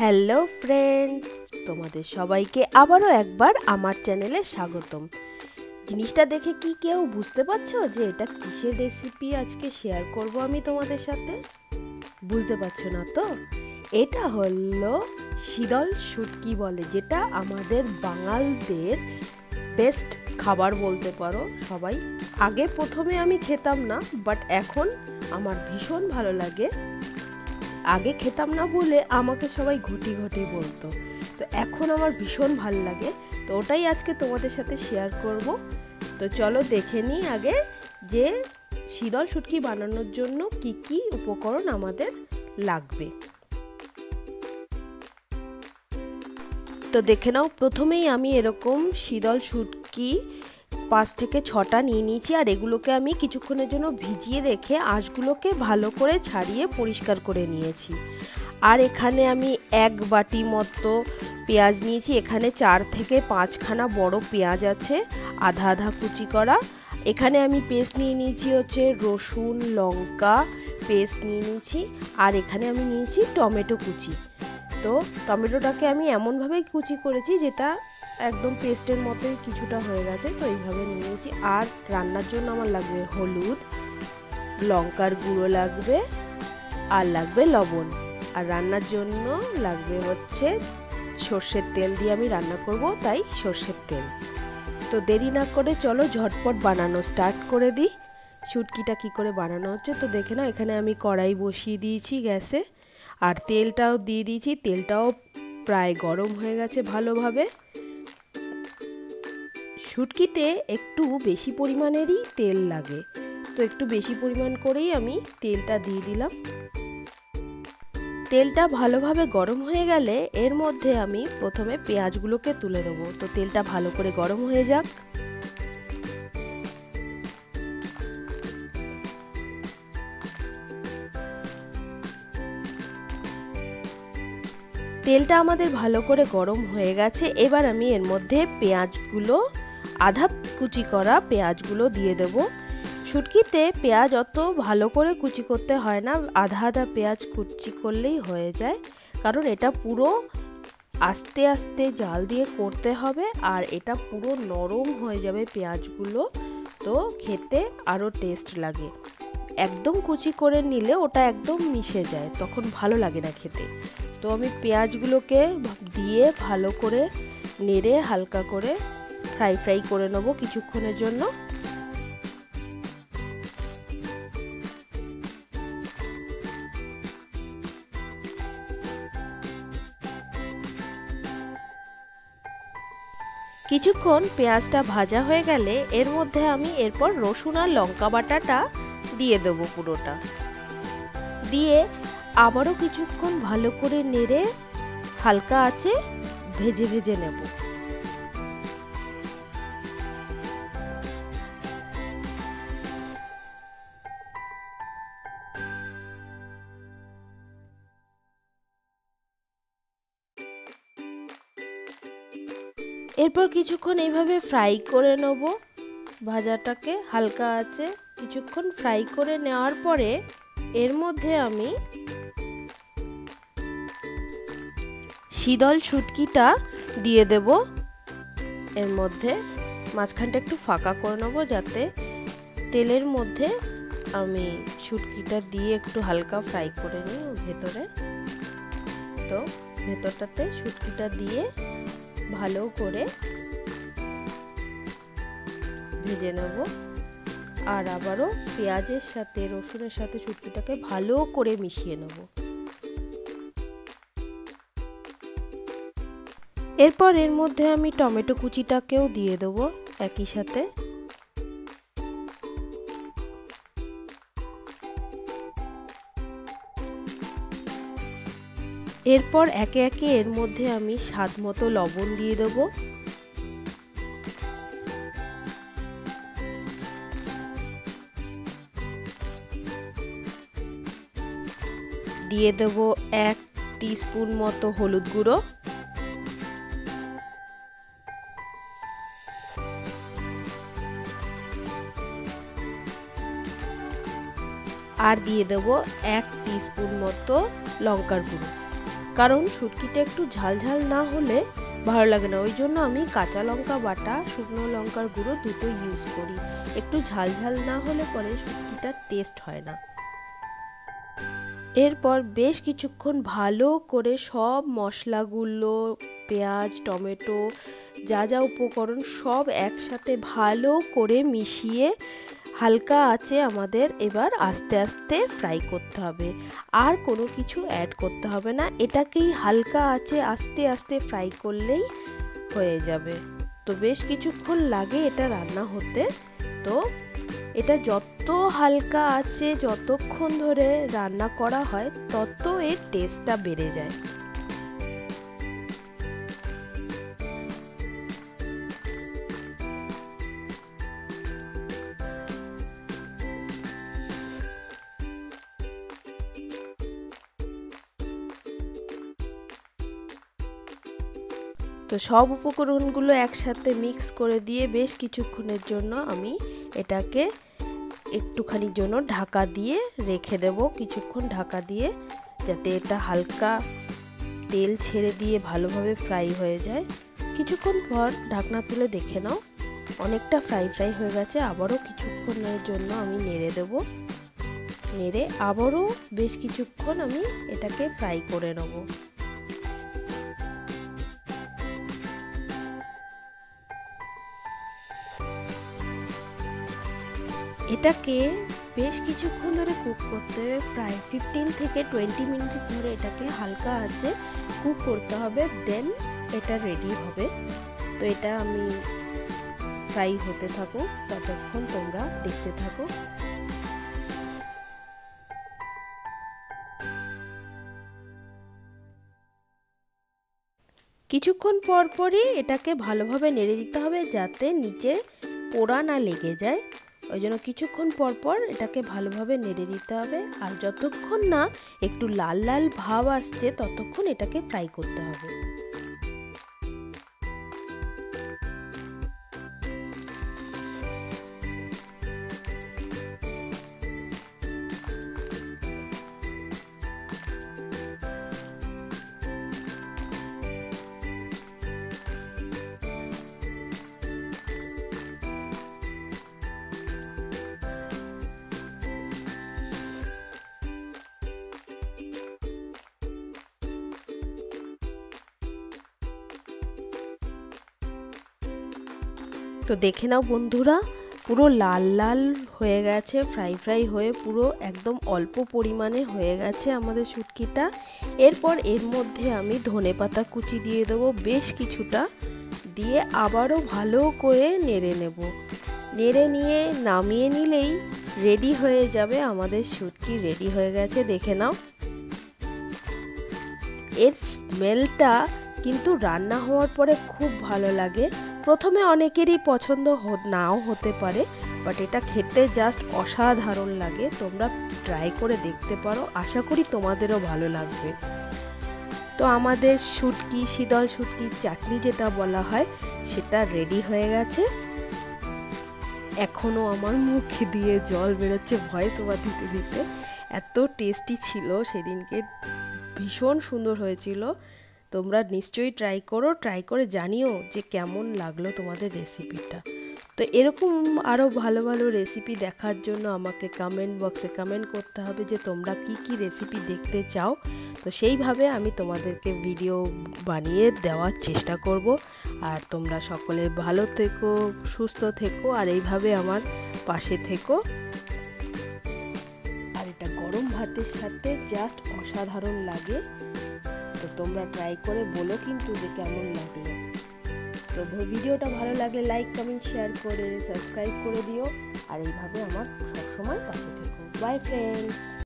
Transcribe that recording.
Hello friends, তোমাদের সবাইকে আবারও একবার আমার চ্যানেলে স্বাগতম। জিনিসটা দেখে কি কেউ বুঝতে পারছো যে এটা কিসের রেসিপি আজকে শেয়ার করব আমি তোমাদের সাথে? বুঝতে পারছো না তো? এটা হলো শীতল শুটকি বলে, যেটা আমাদের বাঙালদের বেস্ট খাবার বলতে পারো সবাই। আগে প্রথমে আমি খেতাম না, বাট এখন আমার ভীষণ ভালো লাগে। আগে খেতাম না বলে আমাকে সবাই ঘটি ঘটি বলতো, তো এখন আমার ভীষণ ভালো লাগে। তো ওটাই আজকে তোমাদের সাথে শেয়ার করব। তো চলো দেখে নিই আগে যে শীতল শুটকি বানানোর জন্য কি কি উপকরণ আমাদের লাগবে। তো দেখে নাও, প্রথমেই আমি এরকম শীতল শুটকি 5 থেকে 6টা নিয়ে নিয়েছি, আর এগুলোকে আমি কিছুক্ষণের জন্য ভিজিয়ে রেখে আঁশগুলোকে ভালো করে ছাড়িয়ে পরিষ্কার করে নিয়েছি। আর এখানে আমি 1 বাটি মতো পেঁয়াজ নিয়েছি। এখানে 4 থেকে 5খানা বড় পেঁয়াজ আছে, আধা আধা কুচি করা। এখানে আমি পেস্ট নিয়ে নিয়েছি হচ্ছে রসুন লঙ্কা পেস্ট নিয়ে নিয়েছি। আর এখানে আমি নিয়েছি টমেটো কুচি। তো টমেটোটাকে আমি এমনভাবে কুচি করেছি যেটা একদম পেস্টের মতোই কিছুটা হয়ে গেছে, তো এইভাবে নিয়েছি। আর রান্নার জন্য আমার লাগবে হলুদ, লঙ্কার গুঁড়ো লাগবে, আর লাগবে লবণ। আর রান্নার জন্য লাগবে হচ্ছে সর্ষের তেল দিয়ে আমি রান্না করব, তাই সর্ষের তেল। তো দেরি না করে চলো ঝটপট বানানো স্টার্ট করে দিই। শুটকিটা কি করে বানানো হচ্ছে তো দেখে নাও। এখানে আমি কড়াই বসিয়ে দিয়েছি গ্যাসে, আর তেলটাও দিয়ে দিয়েছি। তেলটাও প্রায় গরম হয়ে গেছে ভালোভাবে। শুটকিতে একটু বেশি পরিমাণেরই তেল লাগে, তো একটু বেশি পরিমাণ করেই আমি তেলটা দিয়ে দিলাম। তেলটা ভালোভাবে গরম হয়ে গেলে এর মধ্যে আমি প্রথমে পেঁয়াজগুলোকে তুলে দেবো। তো তেলটা ভালো করে গরম হয়ে যাক। তেলটা আমাদের ভালো করে গরম হয়ে গেছে। এবার আমি এর মধ্যে পেঁয়াজগুলো, আধা কুচি করা পেঁয়াজগুলো দিয়ে দেবো। শুটকিতে পেঁয়াজ অত ভালো করে কুচি করতে হয় না, আধা আধা পেঁয়াজ কুচি করলেই হয়ে যায়, কারণ এটা পুরো আস্তে আস্তে জাল দিয়ে করতে হবে। আর এটা পুরো নরম হয়ে যাবে পেঁয়াজগুলো, তো খেতে আরও টেস্ট লাগে। একদম কুচি করে নিলে ওটা একদম মিশে যায়, তখন ভালো লাগে না খেতে। তো আমি পেঁয়াজগুলোকে দিয়ে ভালো করে নেড়ে হালকা করে ফ্রাই করে নেবো কিছুক্ষণের জন্য। কিছুক্ষণ পেঁয়াজটা ভাজা হয়ে গেলে এর মধ্যে আমি এরপর রসুন আর লঙ্কা বাটাটা দিয়ে দেবো পুরোটা। দিয়ে আবারও কিছুক্ষণ ভালো করে নেড়ে হালকা আঁচে ভেজে ভেজে নেব। এরপর কিছুক্ষণ এইভাবে ফ্রাই করে নেব ভাজাটাকে হালকা আঁচে। কিছুক্ষণ ফ্রাই করে নেওয়ার পরে এর মধ্যে আমি শীতল শুটকিটা দিয়ে দেব। এর মধ্যে মাঝখানটা একটু ফাঁকা করে নেব, যাতে তেলের মধ্যে আমি শুটকিটা দিয়ে একটু হালকা ফ্রাই করে নিই ভেতরে। তো ভেতরটাতে শুটকিটা দিয়ে ভালো করে ভেজে নেব। আর আবারও পেঁয়াজের সাথে রসুনের সাথে শুটকিটাকে ভালো করে মিশিয়ে নেব। এরপর এর মধ্যে আমি টমেটো কুচিটাকেও দিয়ে দেবো একই সাথে। এরপর একে একে এর মধ্যে আমি স্বাদ মতো লবণ দিয়ে দেবো। দিয়ে দেবো 1 টিস্পুন মতো হলুদ গুঁড়ো। আর দিয়ে দেবো 1 টিস্পুন মতো লঙ্কার গুঁড়ো। কারণ শুটকিটা একটু ঝালঝাল না হলে ভালো লাগে না, ওই জন্য আমি কাঁচা লঙ্কা বাটা শুকনো লঙ্কার গুঁড়ো দুটো ইউজ করি। একটু ঝালঝাল না হলে পরে শুটকিটার টেস্ট হয় না। এরপর বেশ কিছুক্ষণ ভালো করে সব মশলাগুলো, পেঁয়াজ, টমেটো, যা যা উপকরণ সব একসাথে ভালো করে মিশিয়ে হালকা আঁচে আমাদের এবার আস্তে আস্তে ফ্রাই করতে হবে। আর কোনো কিছু অ্যাড করতে হবে না, এটাকেই হালকা আঁচে আস্তে আস্তে ফ্রাই করলেই হয়ে যাবে। তো বেশ কিছুক্ষণ লাগে এটা রান্না হতে। তো এটা যত হালকা আঁচে যতক্ষণ ধরে রান্না করা হয় তত এর টেস্টটা বেড়ে যায়। তো সব উপকরণগুলো একসাথে মিক্স করে দিয়ে বেশ কিছুক্ষণের জন্য আমি এটাকে একটুখানির জন্য ঢাকা দিয়ে রেখে দেব, কিছুক্ষণ ঢাকা দিয়ে, যাতে এটা হালকা তেল ছেড়ে দিয়ে ভালোভাবে ফ্রাই হয়ে যায়। কিছুক্ষণ পর ঢাকনা তুলে দেখে নাও অনেকটা ফ্রাই হয়ে গেছে। আবারও কিছুক্ষণের জন্য আমি নেড়ে দেব, নেড়ে আবারও বেশ কিছুক্ষণ আমি এটাকে ফ্রাই করে নেব। এটাকে বেশ কিছুক্ষণ ধরে কুক করতে হবে, প্রায় 15 থেকে 20 মিনিট ধরে এটাকে হালকা আঁচে কুক করতে হবে, দেন এটা রেডি হবে। তো এটা আমি ফ্রাই হতে থাকো, ততক্ষণ তোমরা দেখতে থাকো। কিছুক্ষণ পর পরই এটাকে ভালোভাবে নেড়ে দিতে হবে যাতে নিচে পোড়া না লেগে যায়, ওই জন্য কিছুক্ষণ পর পর এটাকে ভালোভাবে নেড়ে দিতে হবে। আর যতক্ষণ না একটু লাল লাল ভাব আসছে ততক্ষণ এটাকে ফ্রাই করতে হবে। তো দেখে নাও বন্ধুরা, পুরো লাল লাল হয়ে গেছে, ফ্রাই হয়ে পুরো একদম অল্প পরিমাণে হয়ে গেছে আমাদের শুটকিটা। এরপর এর মধ্যে আমি ধনেপাতা কুচি দিয়ে দেবো বেশ কিছুটা, দিয়ে আবারও ভালো করে নেড়ে নেব। নেড়ে নিয়ে নামিয়ে নিলেই রেডি হয়ে যাবে আমাদের শুটকি। রেডি হয়ে গেছে, দেখে নাও। এর স্মেলটা কিন্তু রান্না হওয়ার পরে খুব ভালো লাগে। প্রথমে অনেকেরই পছন্দ নাও হতে পারে, বাট এটা খেতে জাস্ট অসাধারণ লাগে। তোমরা ট্রাই করে দেখতে পারো, আশা করি তোমাদেরও ভালো লাগবে। তো আমাদের শুটকি, শীতল শুটকির চাটনি যেটা বলা হয়, সেটা রেডি হয়ে গেছে। এখনও আমার মুখে দিয়ে জল বেরোচ্ছে ভয়েস ওভার দিতে দিতে, এত টেস্টি ছিল সেদিনকে, ভীষণ সুন্দর হয়েছিল। তোমরা নিশ্চয়ই ট্রাই করো, ট্রাই করে জানিও যে কেমন লাগলো তোমাদের রেসিপিটা। তো এরকম আরও ভালো ভালো রেসিপি দেখার জন্য আমাকে কমেন্ট বক্সে কমেন্ট করতে হবে যে তোমরা কি রেসিপি দেখতে চাও। তো সেইভাবে আমি তোমাদেরকে ভিডিও বানিয়ে দেওয়ার চেষ্টা করব। আর তোমরা সকলে ভালো থেকো, সুস্থ থেকো, আর এইভাবে আমার পাশে থেকো। আর এটা গরম ভাতের সাথে জাস্ট অসাধারণ লাগে। তো তোমরা ট্রাই করে বলো কিন্তু যে কেমন লাগলো। তো ভিডিওটা ভালো লাগলে লাইক, কমেন্ট, শেয়ার করে সাবস্ক্রাইব করে দিও। আর এইভাবে আমার সবসময় পাশে থেকো। By friends.